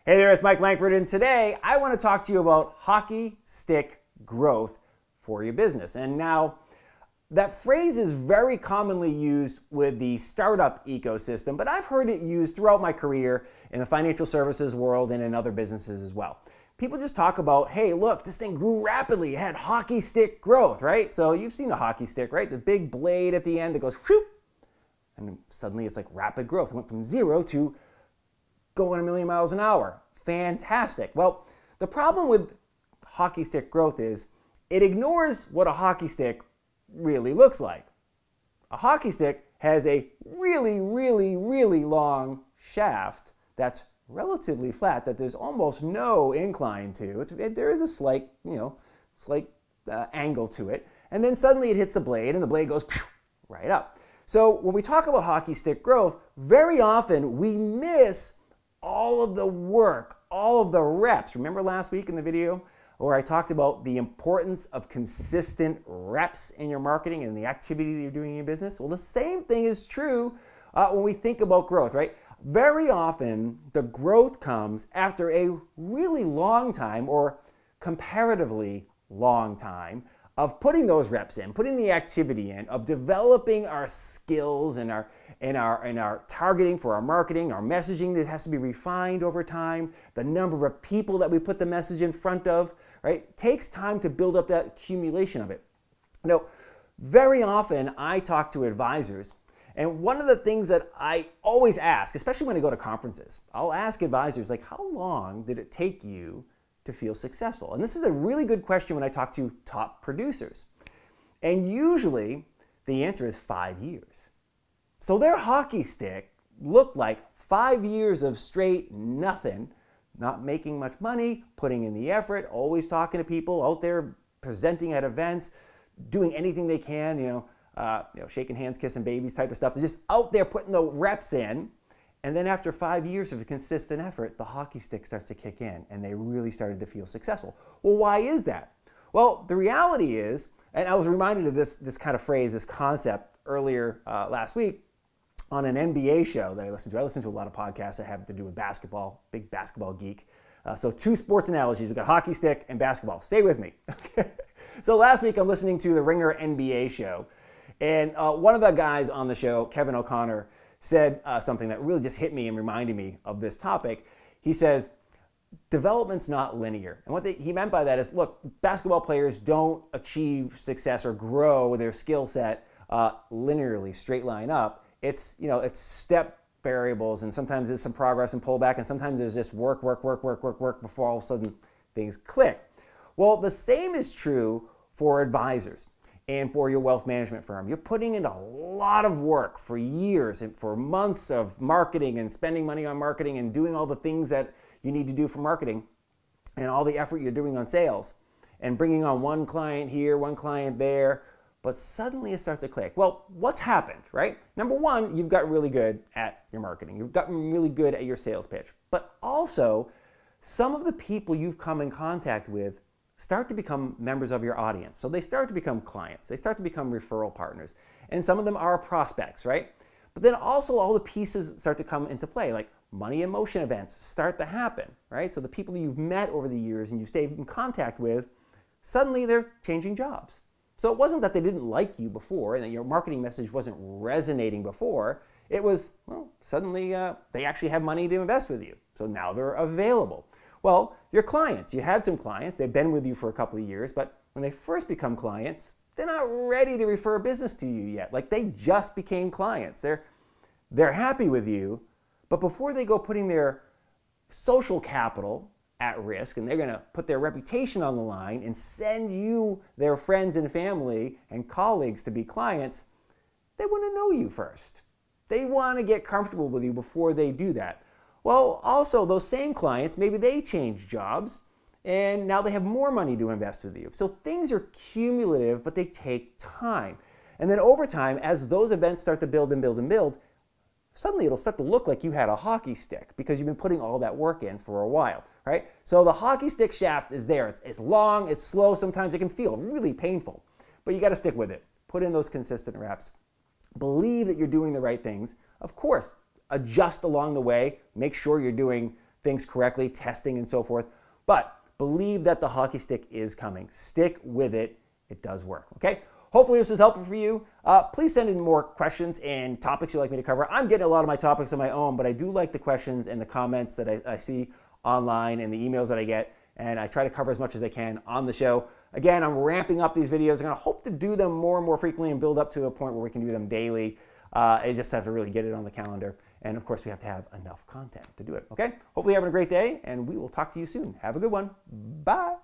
Hey there, it's Mike Langford, and today I want to talk to you about hockey stick growth for your business. And now, that phrase is very commonly used with the startup ecosystem, but I've heard it used throughout my career in the financial services world and in other businesses as well. People just talk about, hey, look, this thing grew rapidly. It had hockey stick growth, right? So you've seen a hockey stick, right? The big blade at the end that goes whoop, and suddenly it's like rapid growth. It went from 0 to going a million miles an hour. Fantastic. Well, the problem with hockey stick growth is it ignores what a hockey stick really looks like. A hockey stick has a really long shaft that's relatively flat, that there's almost no incline to. There is a slight, angle to it. And then suddenly it hits the blade and the blade goes right up. So when we talk about hockey stick growth, very often we miss all of the work, all of the reps. Remember last week in the video where I talked about the importance of consistent reps in your marketing and the activity that you're doing in your business? Well, the same thing is true when we think about growth, right? Very often the growth comes after a really long time, or comparatively long time, of putting those reps in, putting the activity in, of developing our skills and our targeting for our marketing, our messaging that has to be refined over time, the number of people that we put the message in front of, right? It takes time to build up that accumulation of it. Now, very often I talk to advisors, and one of the things that I always ask, especially when I go to conferences, I'll ask advisors, like, how long did it take you to feel successful? And this is a really good question when I talk to top producers. And usually the answer is 5 years. So their hockey stick looked like 5 years of straight nothing, not making much money, putting in the effort, always talking to people, out there presenting at events, doing anything they can, shaking hands, kissing babies type of stuff. They're just out there putting the reps in. And then after 5 years of consistent effort, the hockey stick starts to kick in and they really started to feel successful. Well, why is that? Well, the reality is, and I was reminded of this kind of phrase, this concept earlier last week on an NBA show that I listened to. I listen to a lot of podcasts that have to do with basketball, big basketball geek. So 2 sports analogies. We've got hockey stick and basketball. Stay with me. Okay. So last week I'm listening to the Ringer NBA show. And one of the guys on the show, Kevin O'Connor, said something that really just hit me and reminded me of this topic. He says, development's not linear. And what he meant by that is, look, basketball players don't achieve success or grow their skill set linearly, straight line up. It's step variables, and sometimes there's some progress and pullback, and sometimes there's just work before all of a sudden things click. Well, the same is true for advisors and for your wealth management firm. You're putting in a lot of work for years and for months of marketing and spending money on marketing and doing all the things that you need to do for marketing and all the effort you're doing on sales and bringing on one client here, one client there, but suddenly it starts to click. Well, what's happened, right? Number one, you've gotten really good at your marketing. You've gotten really good at your sales pitch, but also some of the people you've come in contact with start to become members of your audience. So they start to become clients. They start to become referral partners. And some of them are prospects, right? But then also all the pieces start to come into play, like money in motion events start to happen, right? So the people that you've met over the years and you stayed in contact with, suddenly they're changing jobs. So it wasn't that they didn't like you before and that your marketing message wasn't resonating before. It was, well, suddenly they actually have money to invest with you. So now they're available. Well, your clients, you had some clients, they've been with you for a couple of years, but when they first become clients, they're not ready to refer business to you yet. Like, they just became clients. They're happy with you, but before they go putting their social capital at risk and they're going to put their reputation on the line and send you their friends and family and colleagues to be clients, they want to know you first. They want to get comfortable with you before they do that. Well, also, those same clients, maybe they change jobs and now they have more money to invest with you. So things are cumulative, but they take time. And then over time, as those events start to build and build and build, suddenly it'll start to look like you had a hockey stick because you've been putting all that work in for a while, right? So the hockey stick shaft is there. It's long, it's slow. Sometimes it can feel really painful, but you got to stick with it. Put in those consistent reps. Believe that you're doing the right things. Of course, adjust along the way. Make sure you're doing things correctly, testing and so forth. But believe that the hockey stick is coming. Stick with it. It does work, okay? Hopefully this was helpful for you. Please send in more questions and topics you'd like me to cover. I'm getting a lot of my topics on my own, but I do like the questions and the comments that I see online and the emails that I get, and I try to cover as much as I can on the show. Again, I'm ramping up these videos. I'm going to hope to do them more and more frequently and build up to a point where we can do them daily. I just have to really get it on the calendar. And of course, we have to have enough content to do it, okay? Hopefully you're having a great day, and we will talk to you soon. Have a good one. Bye.